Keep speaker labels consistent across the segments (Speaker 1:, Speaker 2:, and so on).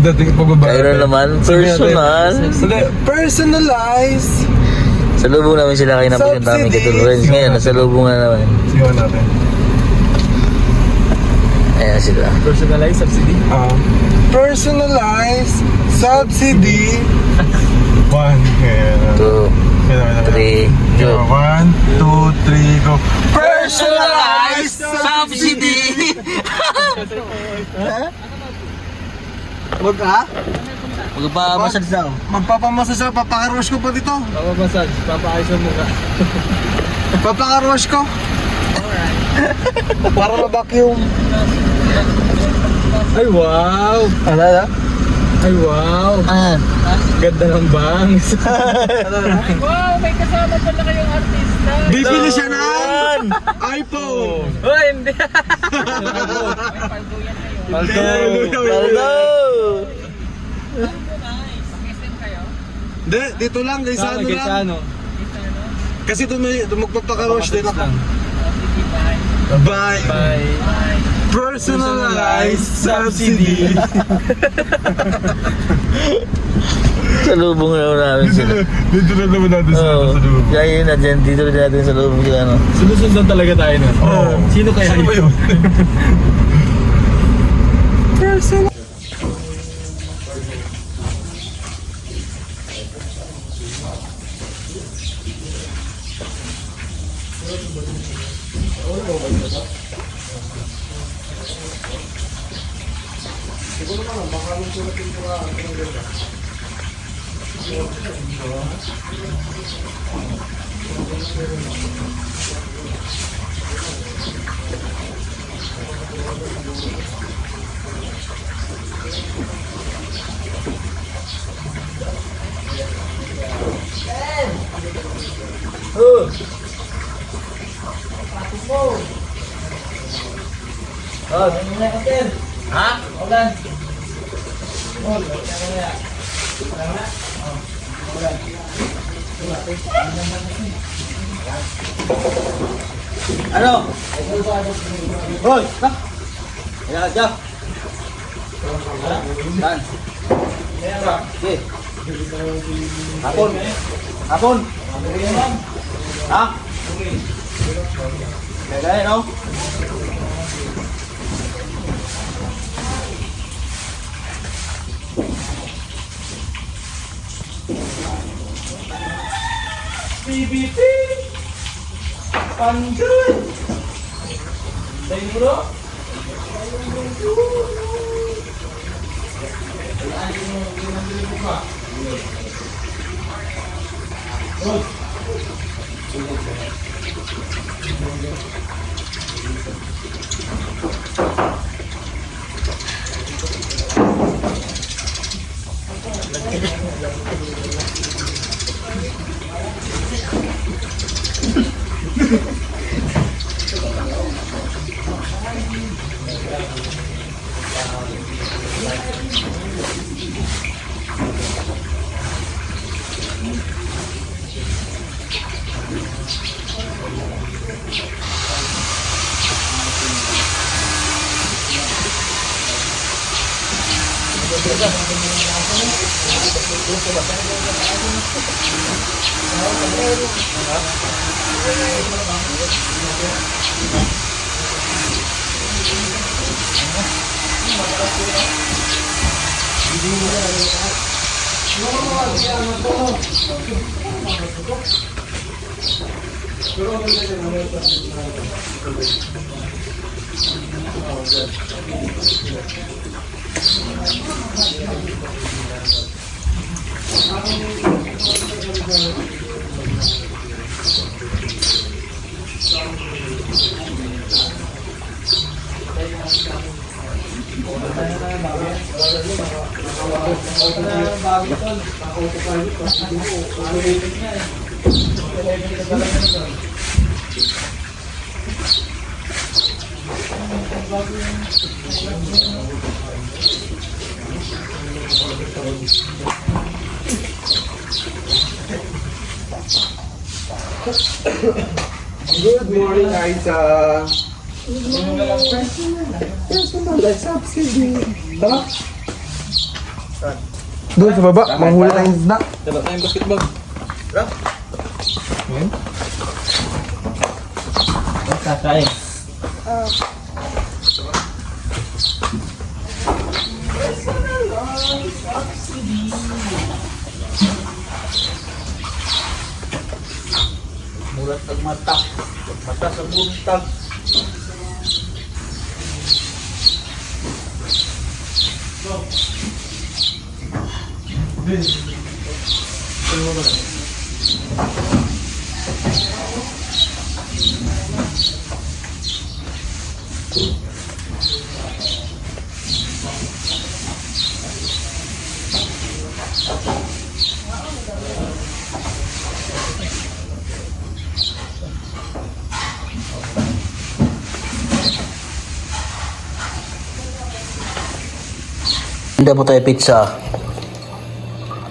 Speaker 1: Dating pagbaba.
Speaker 2: Kaya naman, personal.
Speaker 1: Personalize.
Speaker 2: Sa lubong namin sila kayo napagpunta namin kay Tulrens. Ngayon, nasa lubong na naman.
Speaker 1: Sigawan natin.
Speaker 2: Ayan sila.
Speaker 3: Personalized subsidy.
Speaker 1: Personalize subsidy. 1,
Speaker 2: 2, 3, go.
Speaker 1: 1, 2, 3, go.
Speaker 2: Personalized subsidy!
Speaker 1: Wag ka?
Speaker 2: Magpapamasad daw.
Speaker 1: Magpapamasa siya, papakarwash ko pa dito.
Speaker 3: Papa massage, papaayos ang mukha.
Speaker 1: Papakarwash ko. Para ma-vacuum.
Speaker 3: Ay wow!
Speaker 1: Ano?
Speaker 3: Ay wow! Ganda ng bangs.
Speaker 4: Wow, may kasama pala kayong artista.
Speaker 1: Bibili siya ng iPhone.
Speaker 3: Oh, hindi!
Speaker 2: Paldo! Paldo!
Speaker 4: Pakisem kayo?
Speaker 1: Hindi, dito lang, kay Sano lang.
Speaker 3: Sano?
Speaker 1: Kasi magpapakarwash din ako.
Speaker 4: Sige, bye.
Speaker 1: Bye.
Speaker 3: Bye!
Speaker 1: Personalized subsidy.
Speaker 2: Sa lubong na namin sila.
Speaker 1: Dito na naman natin
Speaker 2: Oo.
Speaker 1: sa loob.
Speaker 2: Kaya yun na dyan, dito na natin sa lubong sila, ano.
Speaker 3: Sinusundan talaga tayo nun.
Speaker 1: Oo.
Speaker 3: Sino kaya
Speaker 1: Sino ba yun?
Speaker 2: Ano? Hoy! Kaya ka dyan. Saan? Okay. Hapon. Hapon. Ha? Kaya no?
Speaker 3: PBT! Panjun! Tayo bro?
Speaker 1: Good morning, Aisa. Personalized subsidy. Tara. Doon sa baba, manghuli tayong isda.
Speaker 3: Tara tayong basketball. Kakain. Mulat ang mata. Mata sa buntag.
Speaker 2: Hindi po tayo pizza.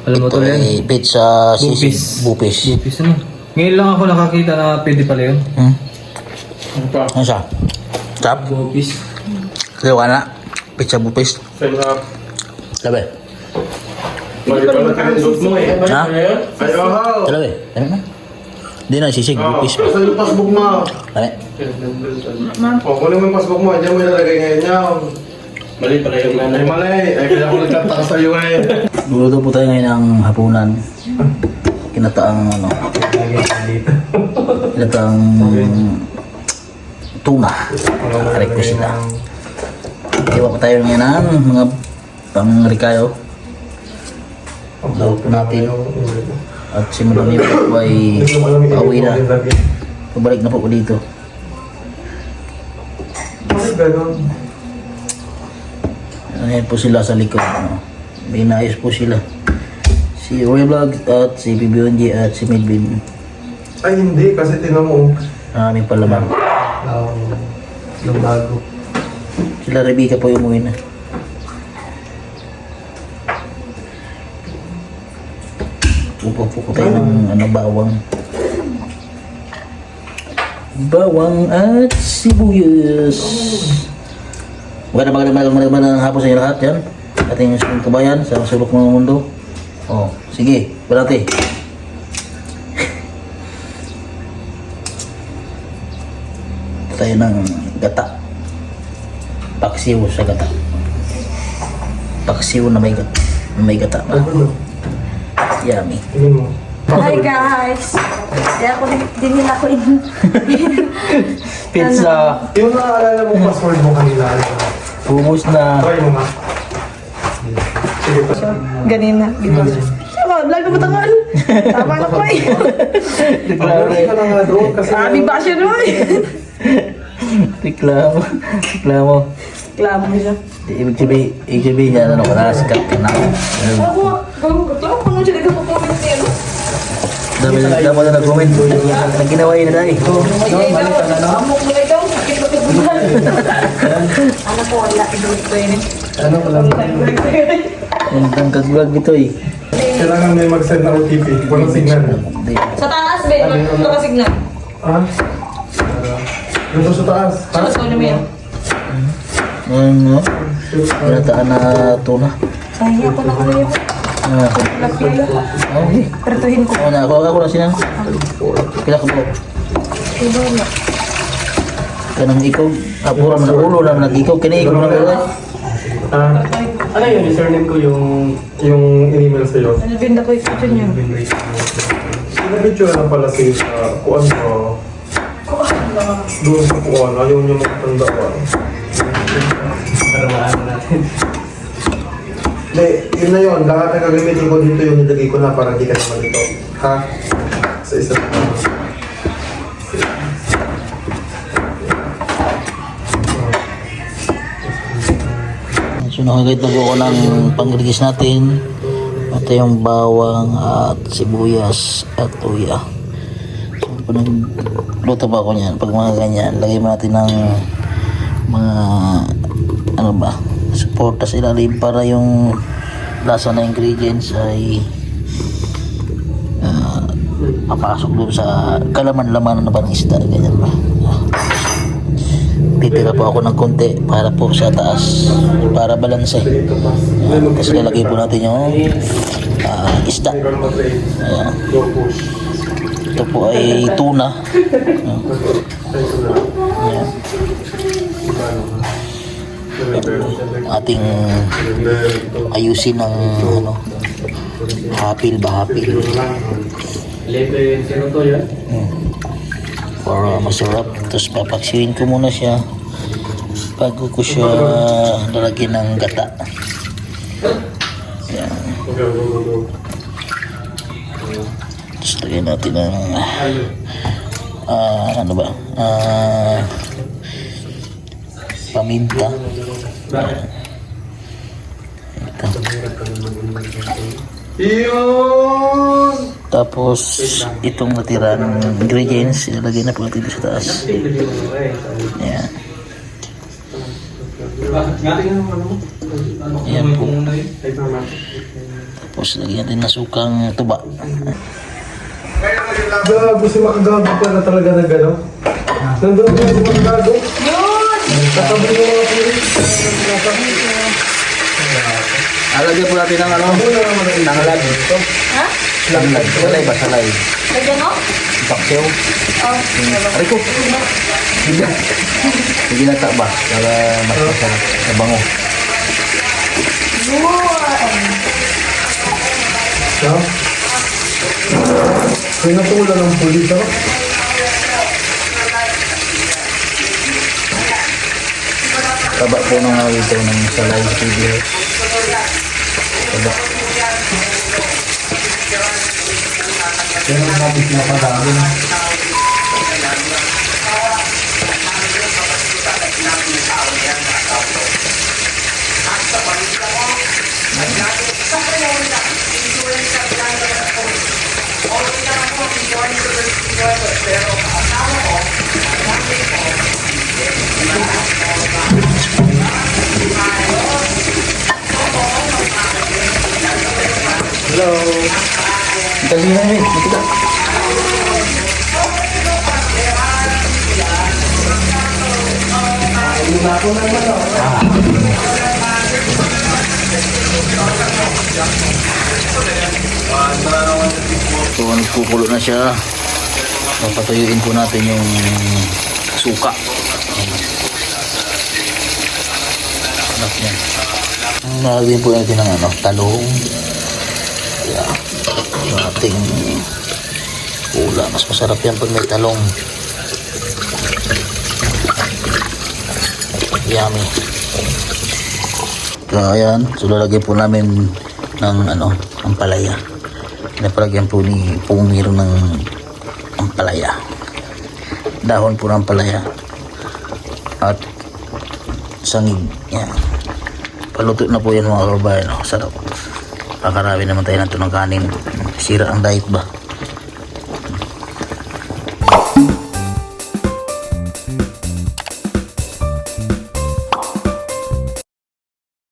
Speaker 3: Alam mo
Speaker 2: Ito
Speaker 3: to yan?
Speaker 2: ay pizza
Speaker 3: Bupis.
Speaker 2: Bupis.
Speaker 3: Bupis ano? Ngayon lang ako nakakita na pwede pala yun.
Speaker 1: Ano pa?
Speaker 2: Ano siya? Sarap?
Speaker 3: Bupis.
Speaker 2: Kaya na. Pizza Bupis.
Speaker 1: Sarap.
Speaker 2: Sabi.
Speaker 1: Mali pala tinindot mo eh.
Speaker 2: Ha?
Speaker 1: Ay, ohaw.
Speaker 2: Sabi. Sabi na. Hindi na, sisig. Bupis.
Speaker 1: Sa yung passbook mo.
Speaker 2: Sabi.
Speaker 1: O, kunin mo yung passbook mo. Diyan mo ilalagay ngayon yan. Mali pala yung nanay. Ay, mali. Ay, kaya ako nagtataka sa'yo eh.
Speaker 2: Luluto po tayo ngayon ng hapunan. Kinataang ano. Kinataang tuna. Correct ko sila. Iwa pa tayo ngayon ng mga pang-rikayo. Lawag po natin. At si Madami po ay pauwi na. Pabalik na po ko dito.
Speaker 1: Bakit gano'n?
Speaker 2: Ayan po sila sa likod. Ano. Binayos po sila. Si Roy Vlog at si BBNG at si Midbin.
Speaker 1: Ay, hindi. Kasi tinan mo.
Speaker 2: Maraming palaman.
Speaker 1: Yung bago.
Speaker 2: Sila Rebecca po yung umuwi na. Pupo tayo ng ano, bawang. Bawang at sibuyas. Magandang hapon sa inyo lahat yan. Ating kabayan sa sulok ng mundo. Oh, sige, balate. Tayo ng gata. Paksiw sa gata. Paksiw na may gata. May gata pa. Yummy.
Speaker 1: Tingin mo.
Speaker 5: Hi guys! Kaya ako din nila ko
Speaker 2: Pizza.
Speaker 1: Yung naaalala mo password mo kanila.
Speaker 2: Ubus na.
Speaker 1: Try mo nga. Sige pa.
Speaker 5: ganina. Diba? Sama, vlog na matangal. Tama na ko eh.
Speaker 1: Pag-work ka na nga doon kasi...
Speaker 5: Abi ba siya no eh?
Speaker 2: Reklamo. Reklamo.
Speaker 5: Klamo siya.
Speaker 2: Ibig sabihin niya, ano, nakasikat ka na.
Speaker 5: Ako, gawin ko nung siya nagkapukumin niya.
Speaker 2: Dami na nag-comment. Ang ginawa yun na dahil.
Speaker 5: Amok mo na ikaw. Sakit ba ito? Ano po, wala. Inulit ko yun eh.
Speaker 1: Ano ko lang.
Speaker 2: Ang kag-vlog ito eh.
Speaker 1: Kailangan may mag-send ng OTP. Walang signal.
Speaker 2: Hindi.
Speaker 5: Sa taas, be. Nakasignal.
Speaker 1: Ah? Dito sa taas. Ha?
Speaker 5: Sa ano mo yan?
Speaker 2: Ano? Pinataan na tuna.
Speaker 5: Sahi ako na kayo.
Speaker 2: Ah,
Speaker 5: Lapila.
Speaker 2: okay.
Speaker 5: Pertuhin ko.
Speaker 2: Ako na, ako na sinang. Kila ko po.
Speaker 5: Iba na.
Speaker 2: Kanang ikaw, apura mo na ulo naman nag-ikaw. Kinaikaw na gano'n.
Speaker 1: Ah, ano yun? Username ko yung in-email sa'yo.
Speaker 5: Ano binda ko yung niya?
Speaker 1: Pinabidyo na lang pala si kuan ko. Doon sa kuan. Ayaw niyo magtanda ba? Para maano natin. Hindi, yun na yun. Lahat na gagamitin ko dito yung nilagay ko na para di ka naman ito. Ha? Sa isa.
Speaker 2: So nakagait na po ako ng pang-release natin. Ito yung bawang at sibuyas at luya. So pag nagluto pa ako niyan, pag mga ganyan, lagay mo natin ng mga ano ba, suporta sa ilalim para yung lasa na ingredients ay papasok doon sa kalaman-laman na parang isda, ganyan ba. Titira po ako ng konti para po sa taas. Para balanse. Ayan. Tapos lalagay po natin yung isda. Ayan. Ito po ay tuna. Ayan. Ating ayusin ng hapil ba hapil.
Speaker 1: Libre, sino to yan?
Speaker 2: Para masarap. Tapos papaksiwin ko muna siya bago ko siya lalagyan ng gata. Ayan. Tapos lagyan natin ng ano ba? Paminta. Ayan. Ito.
Speaker 1: Yun!
Speaker 2: Tapos itong natirang ingredients ilalagay na po natin dito sa taas. Ayan. Ayan po. Tapos lagyan natin na sukang tuba.
Speaker 1: Gago si Makagago pala talaga na gano'n. Nandun ko si Makagago. Katabi mo mga pulis.
Speaker 3: Alagyan po natin ng tanglad.
Speaker 5: Ha?
Speaker 3: Tanglad. Salay ba? Salay.
Speaker 5: Lagyan mo?
Speaker 3: Paksew.
Speaker 5: Oh.
Speaker 3: Aray ko. Hindi na ba? Para mas masarap. Nabango.
Speaker 1: Ha? Pinatulan ng pulis ako.
Speaker 2: Taba po nung ito ng salay studio. Taba.
Speaker 3: Dali na eh. Ito ka.
Speaker 2: So nagkukulo na siya. Papatuyuin po natin yung suka. Anak niya. Nalagyan po natin ng talong. Yeah. Yung ating ula. Mas masarap yan pag may talong. Yummy. So ayan. So lalagyan po namin ng ampalaya. Napalagyan po ni Pumiro ng ampalaya. Dahon po ng ampalaya. At sangig. Yan. Paluto na po yan mga kababayan. Sarap. Pakarami naman tayo ng kanin. Sira ang diet ba?